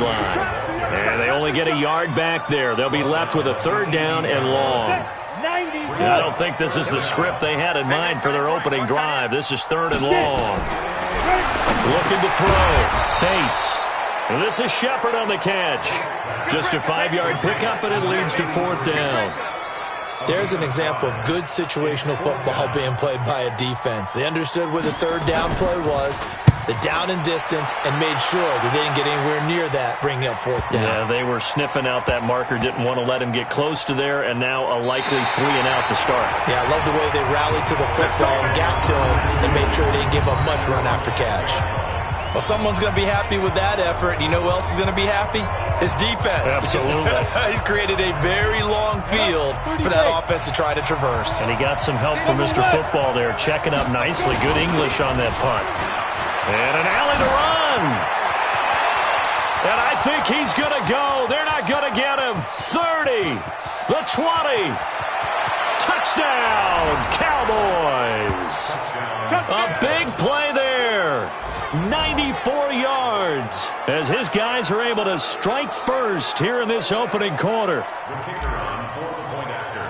line. And they only get a yard back there. They'll be left with a 3rd down and long. And I don't think this is the script they had in mind for their opening drive. This is 3rd and long. Looking to throw. Bates. And this is Shepard on the catch. Just a 5-yard pickup, and it leads to 4th down. There's an example of good situational football being played by a defense. They understood where the 3rd down play was, the down and distance, and made sure that they didn't get anywhere near that, bringing up 4th down. Yeah, they were sniffing out that marker, didn't want to let him get close to there, and now a likely 3 and out to start. Yeah, I love the way they rallied to the football and got to him and made sure they didn't give up much run after catch. Well, someone's going to be happy with that effort. You know who else is going to be happy? His defense. Absolutely. He's created a very long field for that offense to try to traverse. And he got some help from Mr. Football there, checking up nicely. Good English on that punt. And an alley to run. And I think he's going to go. They're not going to get him. 30, the 20. Touchdown, Cowboys. A big play there. 94 yards as his guys are able to strike first here in this opening quarter.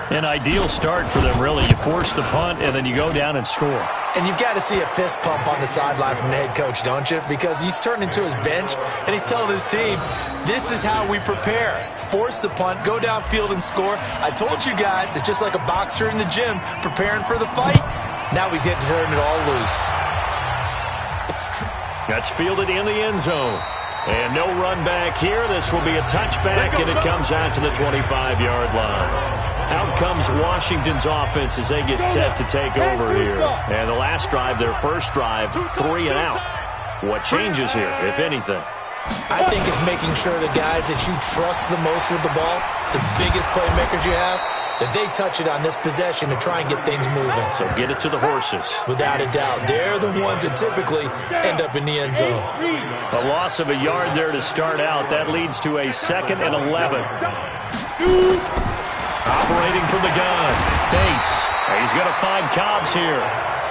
An ideal start for them, really. You force the punt, and then you go down and score. And you've got to see a fist pump on the sideline from the head coach, don't you? Because he's turned into his bench, and he's telling his team, this is how we prepare. Force the punt, go downfield and score. I told you guys, it's just like a boxer in the gym preparing for the fight. Now we get to turn it all loose. That's fielded in the end zone. And no run back here. This will be a touchback, and it comes out to the 25-yard line. Out comes Washington's offense as they get set to take over here. And the last drive, their first drive, 3 and out. What changes here, if anything? I think it's making sure the guys that you trust the most with the ball, the biggest playmakers you have, that they touch it on this possession to try and get things moving. So get it to the horses. Without a doubt. They're the ones that typically end up in the end zone. A loss of a yard there to start out. That leads to a 2nd and 11. Operating from the gun. Bates. He's going to find Cobbs here.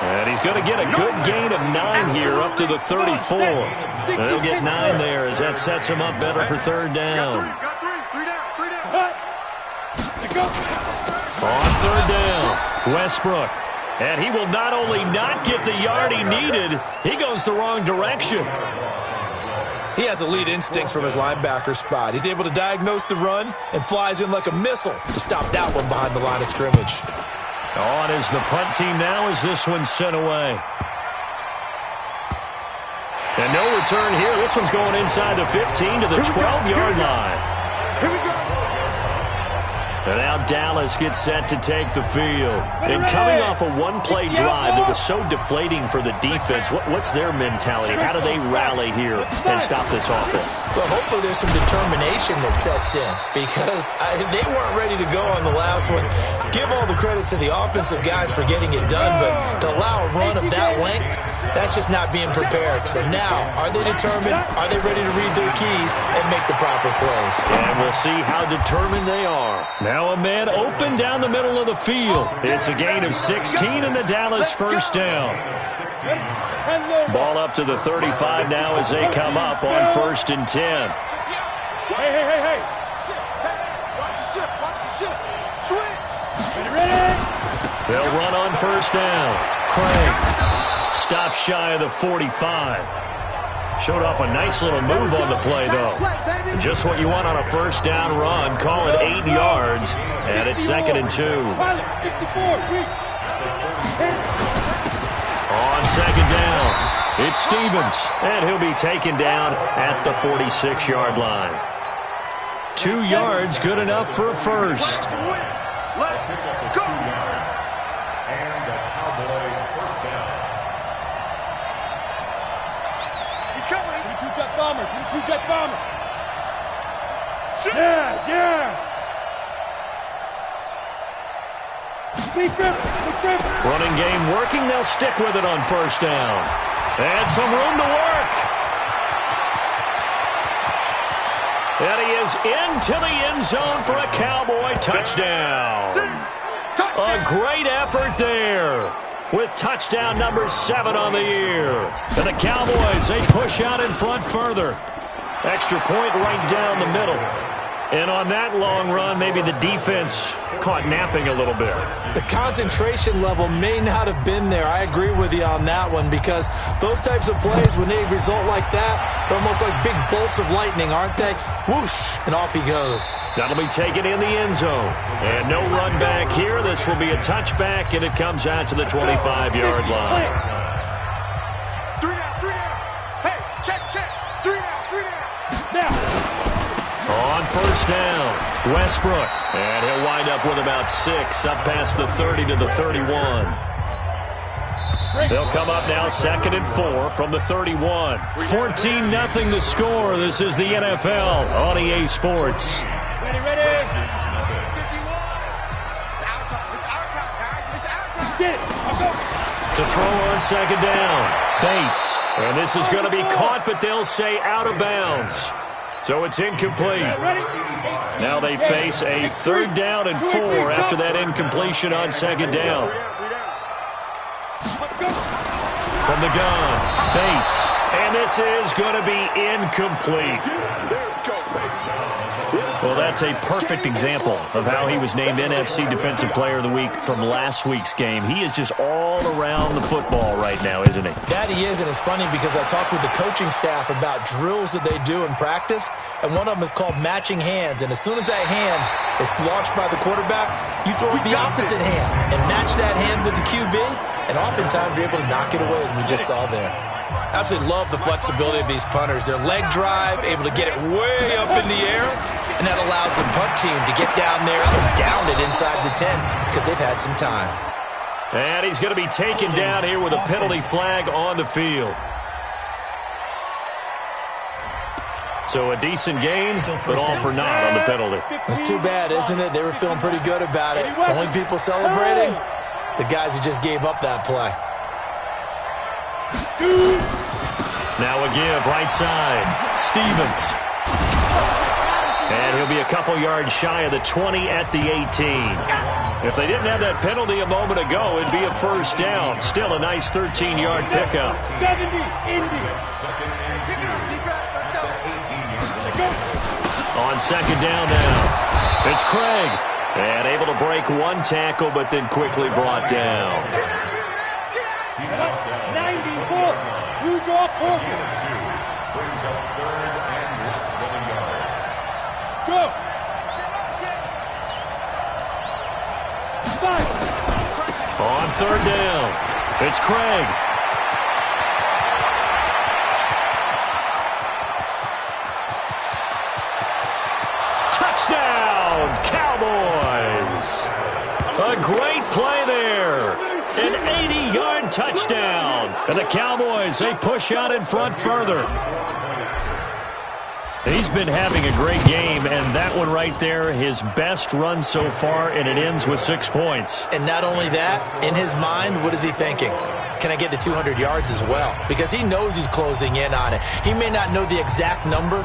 And he's going to get a good gain of 9 here up to the 34. And they'll get 9 there as that sets him up better for 3rd down. On 3rd down, Westbrook. And he will not only not get the yard he needed, he goes the wrong direction. He has elite instincts from his linebacker spot. He's able to diagnose the run and flies in like a missile to stop that one behind the line of scrimmage. On is the punt team now as this one's sent away. And no return here. This one's going inside the 15 to the 12-yard line. Here we go. And now Dallas gets set to take the field. And coming off a one-play drive that was so deflating for the defense, what's their mentality? How do they rally here and stop this offense? Well, hopefully there's some determination that sets in because they weren't ready to go on the last one. Give all the credit to the offensive guys for getting it done, but to allow a run of that length, that's just not being prepared. So now, are they determined? Are they ready to read their keys and make the proper plays? And we'll see how determined they are. Now a man open down the middle of the field. It's a gain of 16 and the Dallas first down. Ball up to the 35 now as they come up on 1st and 10. Hey. Watch the ship. Switch. Ready? They'll run on 1st down. Craig stops shy of the 45. Showed off a nice little move on the play, though. Just what you want on a 1st down run. Call it 8 yards, and it's 2nd and 2. On 2nd down, it's Stevens, and he'll be taken down at the 46-yard line. 2 yards, good enough for a first. Let go. Jet bomber. Yes. Running game working. They'll stick with it on 1st down. And some room to work. And he is into the end zone for a Cowboy touchdown. A great effort there, with touchdown number 7 on the year. And the Cowboys, they push out in front further. Extra point right down the middle. And on that long run, maybe the defense caught napping a little bit. The concentration level may not have been there. I agree with you on that one, because those types of plays, when they result like that, they're almost like big bolts of lightning, aren't they? Whoosh, and off he goes. That'll be taken in the end zone. And no run back here. This will be a touchback, and it comes out to the 25-yard line. 3 down. Hey, check. 3 down. Now. On first down, Westbrook. And he'll wind up with about 6, up past the 30 to the 31. They'll come up now 2nd and 4 from the 31. 14-0 the score. This is the NFL on EA Sports. Ready. It's our time, guys. It's our time. Get it. I'll go. To throw on 2nd down, Bates. And this is going to be caught, but they'll say out of bounds. So it's incomplete. Now they face a 3rd down and 4 after that incompletion on 2nd down. From the gun, Bates. And this is going to be incomplete. Well, that's a perfect example of how he was named NFC Defensive Player of the Week from last week's game. He is just all around the football right now, isn't he? That he is, and it's funny because I talked with the coaching staff about drills that they do in practice, and one of them is called matching hands. And as soon as that hand is launched by the quarterback, you throw the opposite hand and match that hand with the QB, and oftentimes you're able to knock it away, as we just saw there. Absolutely love the flexibility of these punters. Their leg drive, able to get it way up in the air, and that allows the punt team to get down there and down it inside the 10 because they've had some time. And he's going to be taken down here with a penalty flag on the field. So a decent gain, but all for naught on the penalty. That's too bad, isn't it? They were feeling pretty good about it. Only people celebrating, the guys who just gave up that play. Now a give, right side, Stevens. And he'll be a couple yards shy of the 20 at the 18. If they didn't have that penalty a moment ago, it'd be a first down. Still a nice 13-yard pickup. 70, Indy. Pick it up, defense. Let's go. On 2nd down now, it's Craig. And able to break one tackle, but then quickly brought down. 94. You draw 4. Go. 5. On 3rd down, it's Craig. Touchdown, Cowboys. A great play there. An 80-yard touchdown. And the Cowboys, they push out in front further. He's been having a great game, and that one right there, his best run so far, and it ends with 6 points. And not only that, in his mind, what is he thinking? Can I get to 200 yards as well? Because he knows he's closing in on it. He may not know the exact number,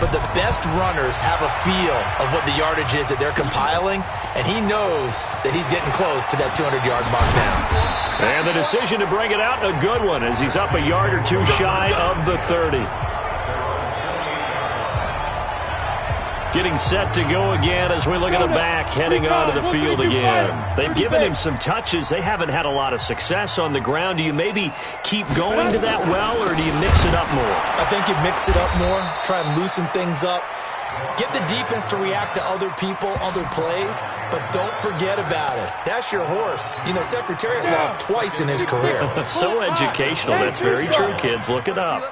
but the best runners have a feel of what the yardage is that they're compiling, and he knows that he's getting close to that 200-yard mark now. And the decision to bring it out, a good one, as he's up a yard or two shy of the 30. Getting set to go again as we look at the back, heading onto the field again. They've given him some touches. They haven't had a lot of success on the ground. Do you maybe keep going to that well, or do you mix it up more? I think you mix it up more, try and loosen things up. Get the defense to react to other people, other plays, but don't forget about it. That's your horse. You know, Secretariat lost twice in his career. So educational. That's very true, kids. Look it up.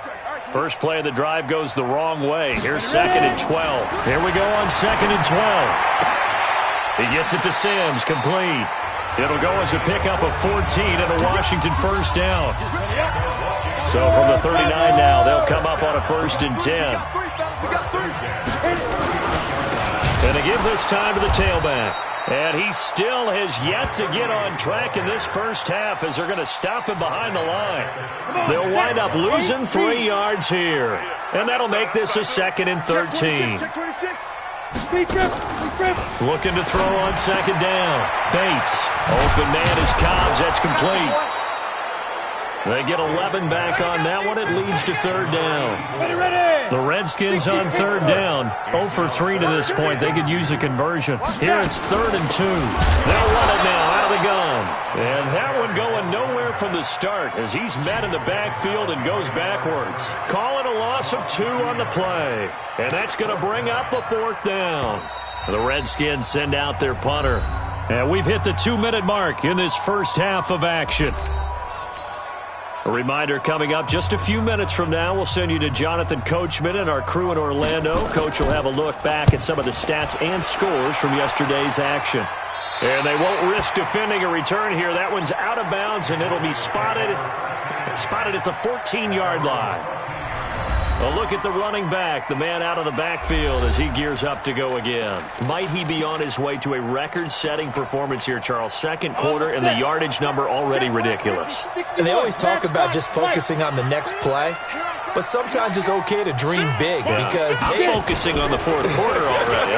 First play of the drive goes the wrong way. Here's 2nd and 12. Here we go on 2nd and 12. He gets it to Sims, complete. It'll go as a pickup of 14 and a Washington first down. So from the 39 now, they'll come up on a 1st and 10. And they give this time to the tailback. And he still has yet to get on track in this first half as they're going to stop him behind the line. They'll wind up losing 3 yards here. And that'll make this a 2nd and 13. Looking to throw on 2nd down. Bates. Open man is Cobbs. That's complete. They get 11 back on that one. It leads to third down. The Redskins on third down. 0 for 3 to this point. They could use a conversion. Here it's 3rd and 2. They'll run it now out of the gun. And that one going nowhere from the start as he's met in the backfield and goes backwards. Call it a loss of 2 on the play. And that's going to bring up a 4th down. The Redskins send out their punter. And we've hit the 2-minute mark in this first half of action. A reminder coming up just a few minutes from now, we'll send you to Jonathan Coachman and our crew in Orlando. Coach will have a look back at some of the stats and scores from yesterday's action. And they won't risk defending a return here. That one's out of bounds, and it'll be spotted at the 14-yard line. A look at the running back, the man out of the backfield as he gears up to go again. Might he be on his way to a record-setting performance here, Charles? Second quarter and the yardage number already ridiculous. And they always talk about just focusing on the next play, but sometimes it's okay to dream big because they're focusing on the fourth quarter already.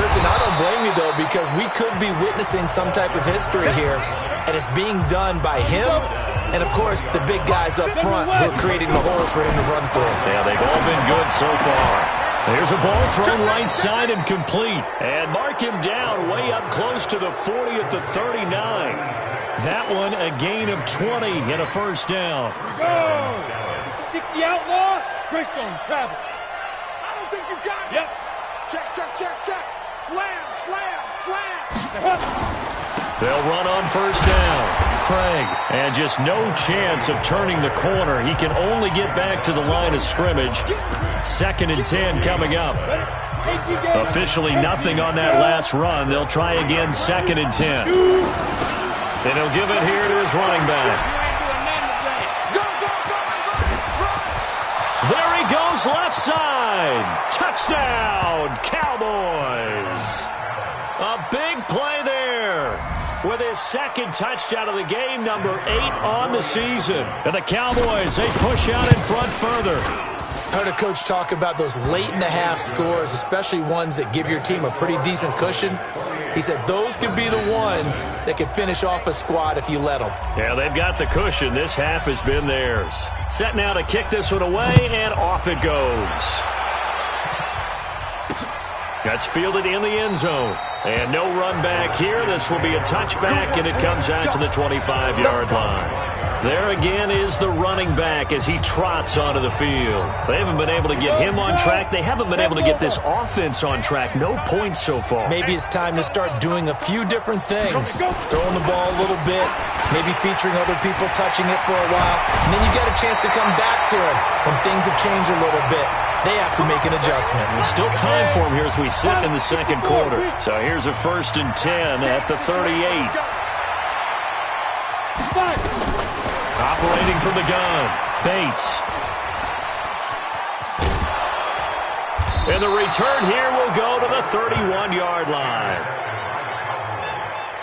Listen, I don't blame you, though, because we could be witnessing some type of history here, and it's being done by him and, of course, the big guys up front who are creating the holes for him to run through. Yeah, they've all been good so far. There's a ball thrown right side and complete. And mark him down way up close to the 40 at the 39. That one a gain of 20 and a first down. Go! 60 outlaw, Greystone travel. I don't think you got it. Yep. Check. Slam. They'll run on first down. Craig, and just no chance of turning the corner. He can only get back to the line of scrimmage. 2nd and 10 coming up. Officially nothing on that last run. They'll try again 2nd and 10. And he'll give it here to his running back. There he goes, left side. Touchdown, Cowboys. A big play there with his 2nd touchdown of the game, number 8 on the season. And the Cowboys, they push out in front further. I heard a coach talk about those late-in-the-half scores, especially ones that give your team a pretty decent cushion. He said those could be the ones that could finish off a squad if you let them. Yeah, they've got the cushion. This half has been theirs. Set now to kick this one away, and off it goes. That's fielded in the end zone. And no run back here. This will be a touchback, and it comes out to the 25-yard line. There again is the running back as he trots onto the field. They haven't been able to get him on track. They haven't been able to get this offense on track. No points so far. Maybe it's time to start doing a few different things. Throwing the ball a little bit, maybe featuring other people touching it for a while, and then you get a chance to come back to it when things have changed a little bit. They have to make an adjustment. There's still time for him here as we sit in the second quarter. So here's a 1st and 10 at the 38. Operating from the gun, Bates. And the return here will go to the 31-yard line.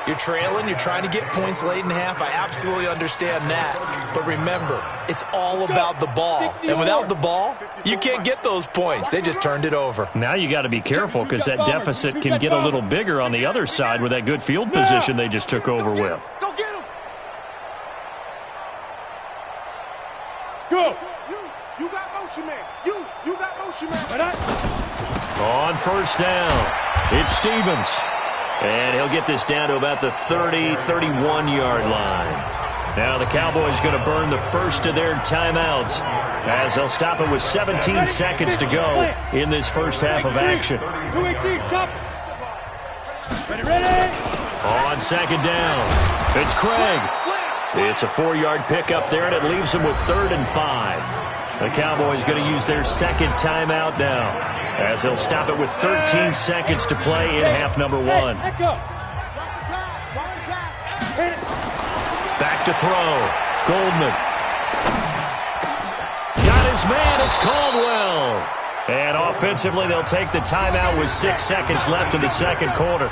You're trailing, you're trying to get points late in half. I absolutely understand that. But remember, it's all about the ball. And without the ball, you can't get those points. They just turned it over. Now you got to be careful because that deficit can get a little bigger on the other side with that good field position they just took over with. Go get him. Go. You got motion, man. You got motion, man. On first down, it's Stevens. And he'll get this down to about the 30, 31-yard line. Now the Cowboys going to burn the first of their timeouts as they'll stop it with 17 seconds to go in this first half of action. 218, chop. Ready. On second down, it's Craig. It's a 4-yard pickup there, and it leaves them with 3rd and 5. The Cowboys going to use their 2nd timeout now as they'll stop it with 13 seconds to play in half number 1. Back to throw. Goldman. Got his man. It's Caldwell. And offensively, they'll take the timeout with 6 seconds left in the second quarter.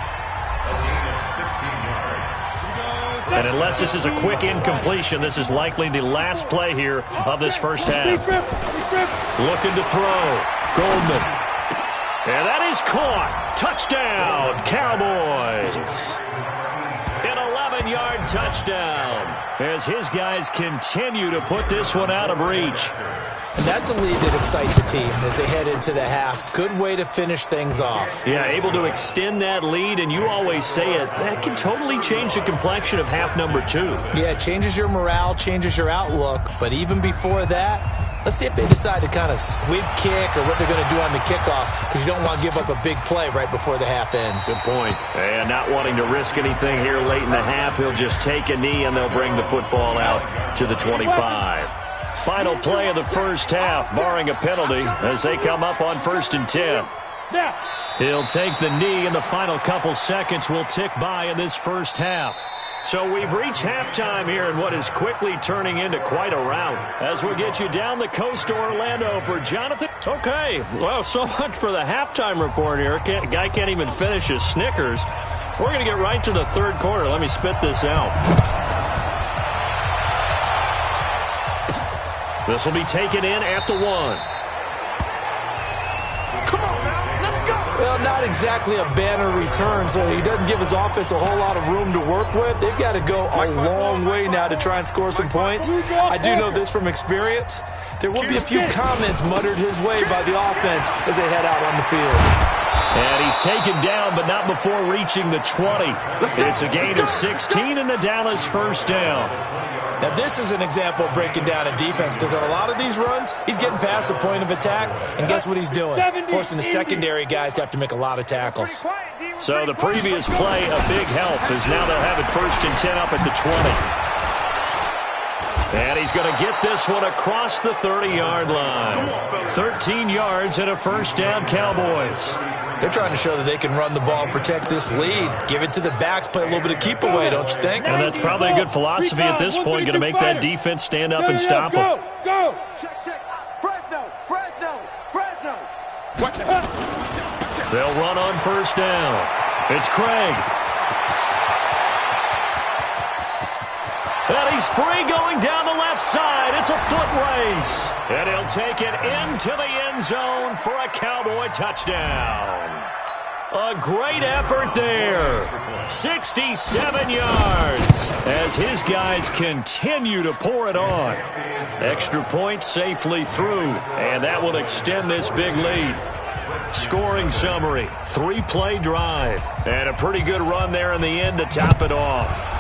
And unless this is a quick incompletion, this is likely the last play here of this first half. Looking to throw. Goldman. And that is caught. Touchdown, Cowboys. An 11-yard touchdown as his guys continue to put this one out of reach. And that's a lead that excites a team as they head into the half. Good way to finish things off. Yeah, able to extend that lead, and you always say it, that can totally change the complexion of half number 2. Yeah, it changes your morale, changes your outlook, but even before that, let's see if they decide to kind of squib kick or what they're going to do on the kickoff, because you don't want to give up a big play right before the half ends. Good point. And not wanting to risk anything here late in the half, he'll just take a knee and they'll bring the football out to the 25. Final play of the first half, barring a penalty, as they come up on 1st and 10. He'll take the knee, and the final couple seconds will tick by in this first half. So we've reached halftime here in what is quickly turning into quite a rout. As we'll get you down the coast to Orlando for Jonathan. Okay, well, so much for the halftime report here. Guy can't even finish his Snickers. We're going to get right to the third quarter. Let me spit this out. This will be taken in at the 1. Come on now, let's go. Well, not exactly a banner return, so he doesn't give his offense a whole lot of room to work with. They've got to go a long way now to try and score some points. I do know this from experience. There will be a few comments muttered his way by the offense as they head out on the field. And he's taken down, but not before reaching the 20. It's a gain of 16 and a Dallas first down. Now, this is an example of breaking down a defense, because on a lot of these runs, he's getting past the point of attack, and guess what he's doing? Forcing the secondary guys to have to make a lot of tackles. So the previous play, a big help, as now they'll have it 1st and 10 up at the 20. And he's going to get this one across the 30-yard line. 13 yards and a first down, Cowboys. They're trying to show that they can run the ball and protect this lead. Give it to the backs, play a little bit of keep away, don't you think? And that's probably a good philosophy at this point, going to make that defense stand up and stop them. Go! Check. Fresno. They'll run on first down. It's Craig. And he's free going down the left side. It's a foot race. And he'll take it into the end zone for a Cowboy touchdown. A great effort there. 67 yards as his guys continue to pour it on. Extra point safely through, and that will extend this big lead. Scoring summary, 3-play drive, and a pretty good run there in the end to top it off.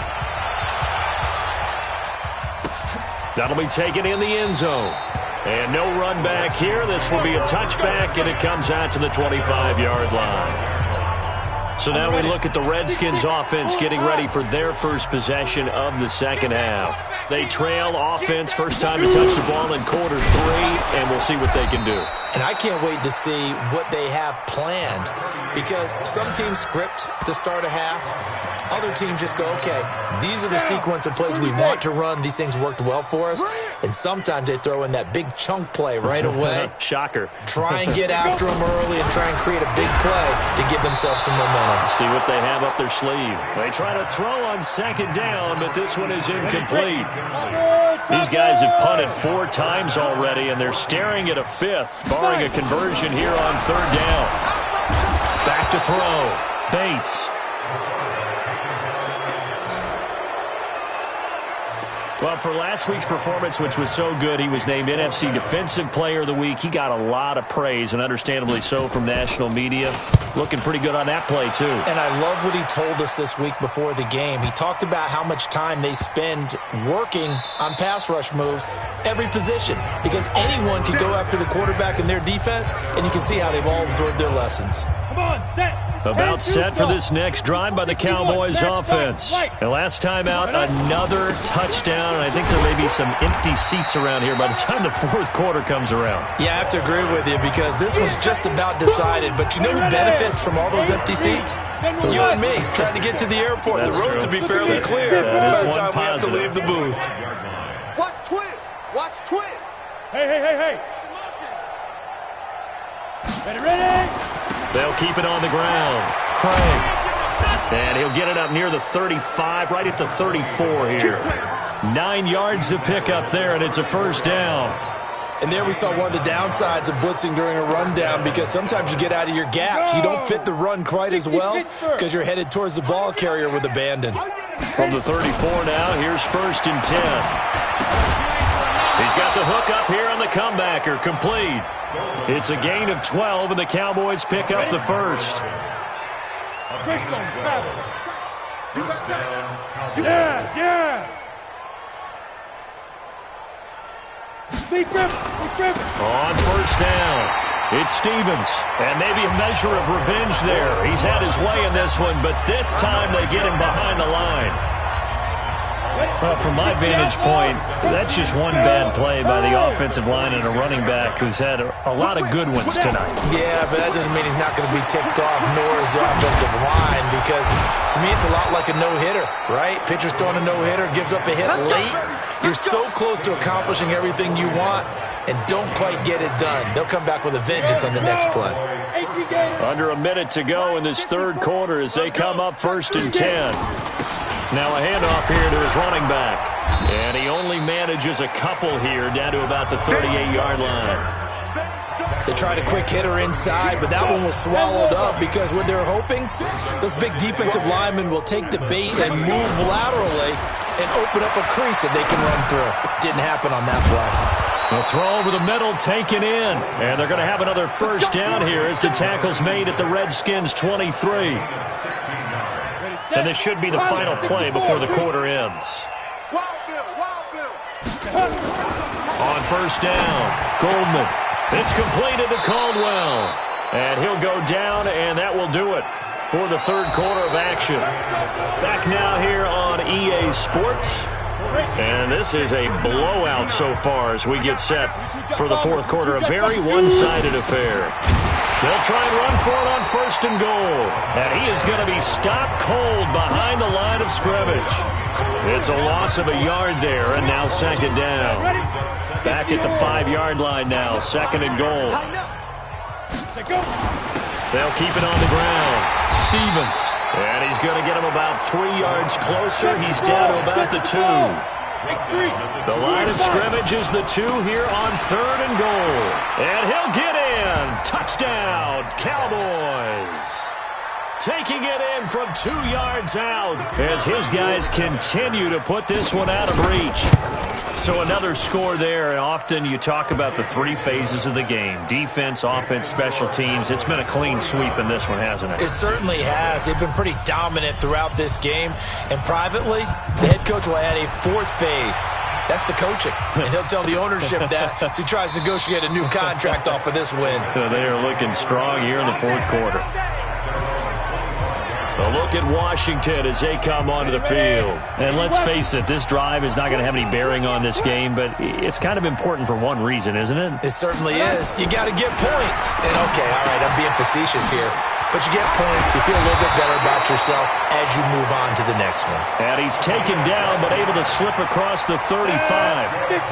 That'll be taken in the end zone. And no run back here. This will be a touchback, and it comes out to the 25-yard line. So now we look at the Redskins offense getting ready for their first possession of the second half. They trail offense, first time to touch the ball in quarter 3, and we'll see what they can do. And I can't wait to see what they have planned, because some teams script to start a half. Other teams just go, okay, these are the sequence of plays we want to run. These things worked well for us. And sometimes they throw in that big chunk play right away. Shocker. Try and get after them early and try and create a big play to give themselves some momentum. See what they have up their sleeve. They try to throw on second down, but this one is incomplete. These guys have punted 4 times already, and they're staring at a 5th, barring a conversion here on third down. Back to throw. Bates. Well, for last week's performance, which was so good, he was named NFC Defensive Player of the Week. He got a lot of praise, and understandably so, from national media. Looking pretty good on that play, too. And I love what he told us this week before the game. He talked about how much time they spend working on pass rush moves, every position, because anyone can go after the quarterback in their defense, and you can see how they've all absorbed their lessons. Come on, set. About set for this next drive by the Cowboys offense. And last time out, another touchdown. And I think there may be some empty seats around here by the time the fourth quarter comes around. Yeah, I have to agree with you, because this was just about decided. But you know who benefits from all those empty seats? You and me, trying to get to the airport. That's the road true. to be fairly clear by the time we have to leave the booth. Watch Twiz. Hey. Ready? They'll keep it on the ground. Craig. And he'll get it up near the 35, right at the 34 here. 9 yards to pick up there, and it's a first down. And there we saw one of the downsides of blitzing during a rundown, because sometimes you get out of your gaps. You don't fit the run quite as well because you're headed towards the ball carrier with abandon. From the 34 now, here's 1st and 10. He's got the hook up here on the comebacker, complete. It's a gain of 12, and the Cowboys pick up the first. Yes. On 1st down, it's Stevens, and maybe a measure of revenge there. He's had his way in this one, but this time they get him behind the line. Well, from my vantage point, that's just one bad play by the offensive line and a running back who's had a lot of good ones tonight. Yeah, but that doesn't mean he's not going to be ticked off, nor is the offensive line, because to me it's a lot like a no-hitter, right? Pitcher's throwing a no-hitter, gives up a hit late. You're so close to accomplishing everything you want and don't quite get it done. They'll come back with a vengeance on the next play. Under a minute to go in this 3rd quarter as they come up 1st and 10. Now a handoff here to his running back. And he only manages a couple here down to about the 38-yard line. They tried a quick hitter inside, but that one was swallowed up because what they're hoping, those big defensive linemen will take the bait and move laterally and open up a crease that they can run through. Didn't happen on that play. The throw over the middle taken in. And they're going to have another 1st down here as the tackle's made at the Redskins' 23. And this should be the final play before the quarter ends. On 1st down, Goldman. It's completed to Caldwell. And he'll go down, and that will do it for the 3rd quarter of action. Back now here on EA Sports. And this is a blowout so far as we get set for the 4th quarter. A very one-sided affair. They'll try and run for it on 1st and goal. And he is going to be stopped cold behind the line of scrimmage. It's a loss of a yard there, and now 2nd down. Back at the 5-yard line now, 2nd and goal. They'll keep it on the ground. Stevens. And he's going to get him about 3 yards closer. He's down to about the 2. The line of scrimmage is the 2 here on 3rd and goal. And he'll get in. Touchdown, Cowboys. Taking it in from 2 yards out as his guys continue to put this one out of reach. So another score there, and often you talk about the 3 phases of the game. Defense, offense, special teams. It's been a clean sweep in this one, hasn't it? It certainly has. They've been pretty dominant throughout this game. And privately, the head coach will add a 4th phase. That's the coaching. And he'll tell the ownership that as he tries to negotiate a new contract off of this win. They are looking strong here in the 4th quarter. A look at Washington as they come onto the field. And let's face it, this drive is not going to have any bearing on this game, but it's kind of important for one reason, isn't it? It certainly is. You got to get points. And okay, all right, I'm being facetious here. But you get points, you feel a little bit better about yourself as you move on to the next one. And he's taken down, but able to slip across the 35.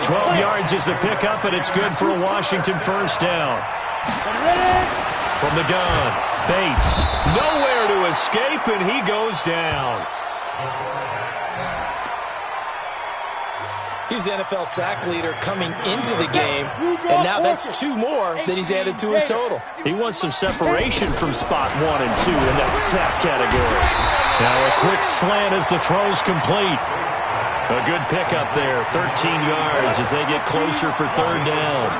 12 yards is the pickup, and it's good for a Washington 1st down. From the gun, Bates, nowhere to escape, and he goes down. He's the NFL sack leader coming into the game, and now that's 2 more that he's added to his total. He wants some separation from spot 1 and 2 in that sack category. Now a quick slant as the throw's complete. A good pickup there, 13 yards as they get closer for 3rd down.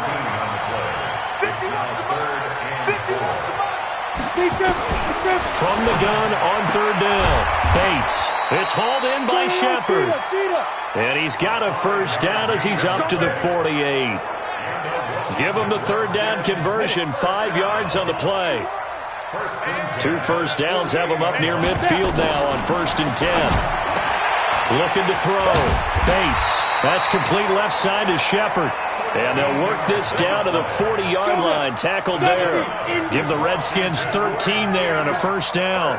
From the gun on 3rd down, Bates. It's hauled in by Shepard. And he's got a 1st down as he's up to the 48. Give him the 3rd down conversion, 5 yards on the play. 2 1st downs have him up near midfield now on 1st and 10. Looking to throw. Bates. That's complete left side to Shepard. And they'll work this down to the 40-yard line. Tackled there. Give the Redskins 13 there and a 1st down.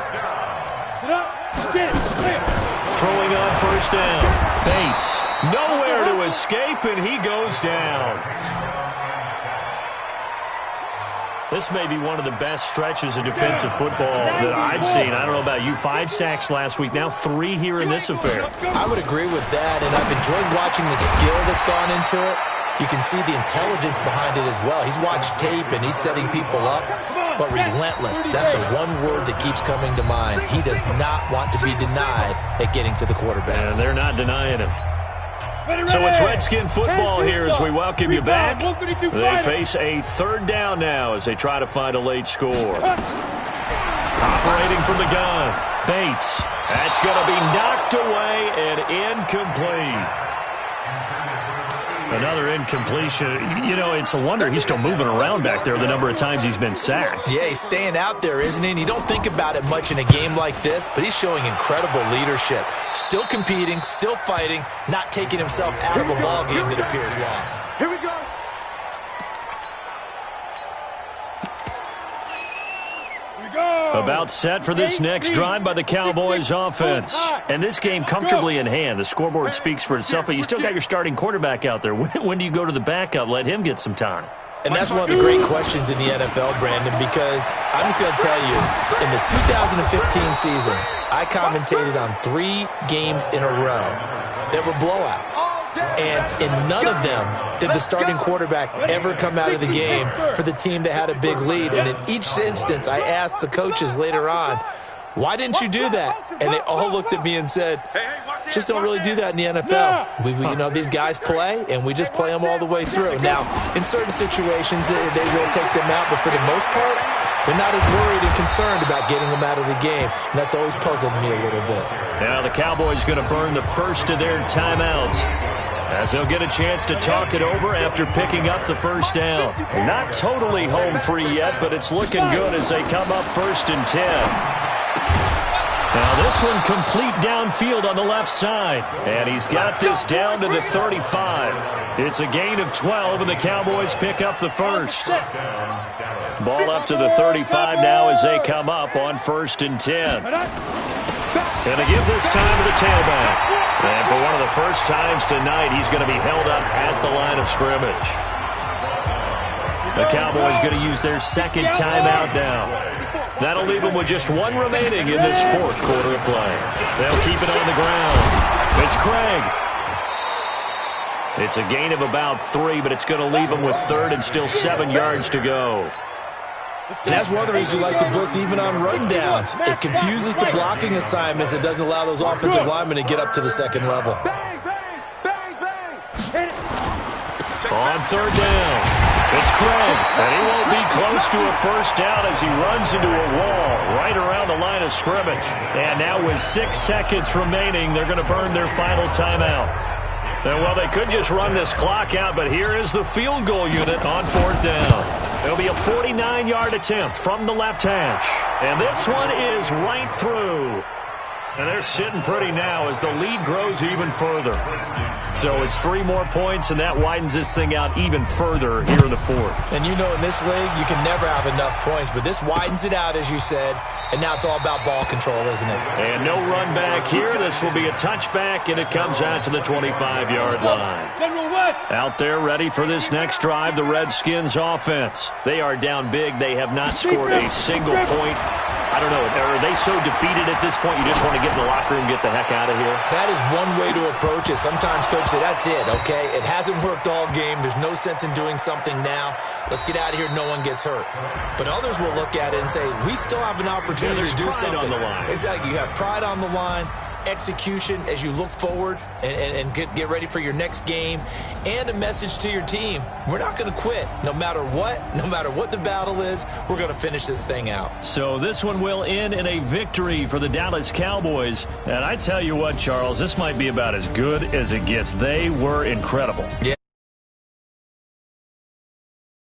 Throwing on 1st down. Bates. Nowhere to escape, and he goes down. This may be one of the best stretches of defensive football that I've seen. I don't know about you. 5 sacks last week. Now 3 here in this affair. I would agree with that, and I've enjoyed watching the skill that's gone into it. You can see the intelligence behind it as well. He's watched tape, and he's setting people up. but relentless. That's the one word that keeps coming to mind. He does not want to be denied at getting to the quarterback. And they're not denying him. So it's Redskin football here as we welcome you back. They face a third down now as they try to find a late score. Operating from the gun, Bates. That's going to be knocked away and incomplete. Another incompletion. You know, it's a wonder he's still moving around back there the number of times he's been sacked. Yeah, he's staying out there, isn't he? And you don't think about it much in a game like this, but he's showing incredible leadership. Still competing, still fighting, not taking himself out of a ball game that appears lost. Here we go. About set for this next drive by the Cowboys offense. And this game comfortably in hand. The scoreboard speaks for itself, but you still got your starting quarterback out there. When do you go to the backup? Let him get some time. And that's one of the great questions in the NFL, Brandon, because I'm just going to tell you, in the 2015 season, I commentated on 3 games in a row that were blowouts. And in none of them did the starting quarterback ever come out of the game for the team that had a big lead. And in each instance, I asked the coaches later on, why didn't you do that? And they all looked at me and said, just don't really do that in the NFL. We you know, these guys play, and we just play them all the way through. Now, in certain situations, they will take them out, but for the most part, they're not as worried and concerned about getting them out of the game. And that's always puzzled me a little bit. Now the Cowboys going to burn the first of their timeouts, as they'll get a chance to talk it over after picking up the first down. Not totally home free yet, but it's looking good as they come up 1st and 10. Now this one complete downfield on the left side. And he's got this down to the 35. It's a gain of 12, and the Cowboys pick up the first. Ball up to the 35 now as they come up on 1st and 10. And to give this time to the tailback. And for one of the first times tonight, he's going to be held up at the line of scrimmage. The Cowboys going to use their second timeout now. That'll leave them with just 1 remaining in this 4th quarter of play. They'll keep it on the ground. It's Craig. It's a gain of about 3, but it's going to leave them with 3rd and still 7 yards to go. And that's one of the reasons you like to blitz even on rundowns. It confuses the blocking assignments. It doesn't allow those offensive linemen to get up to the second level. On 3rd down, it's Craig, and he won't be close to a first down as he runs into a wall right around the line of scrimmage. And now with 6 seconds remaining, they're going to burn their final timeout. And, well, they could just run this clock out, but here is the field goal unit on 4th down. It'll be a 49-yard attempt from the left hash. And this one is right through. And they're sitting pretty now as the lead grows even further. So it's 3 more points, and that widens this thing out even further here in the 4th. And you know in this league, you can never have enough points, but this widens it out, as you said, and now it's all about ball control, isn't it? And no run back here. This will be a touchback, and it comes out to the 25-yard line. Out there ready for this next drive, the Redskins offense. They are down big. They have not scored a single point. I don't know. Are they so defeated at this point you just want to get in the locker room and get the heck out of here? That is one way to approach it. Sometimes coaches say, that's it, okay? It hasn't worked all game. There's no sense in doing something now. Let's get out of here. No one gets hurt. But others will look at it and say, we still have an opportunity to do something. On the line. Exactly. You have pride on the line, execution as you look forward and get ready for your next game, and a message to your team. We're not going to quit no matter what the battle is. We're going to finish this thing out. So this one will end in a victory for the Dallas Cowboys. And I tell you what, Charles, this might be about as good as it gets. They were incredible. Yeah.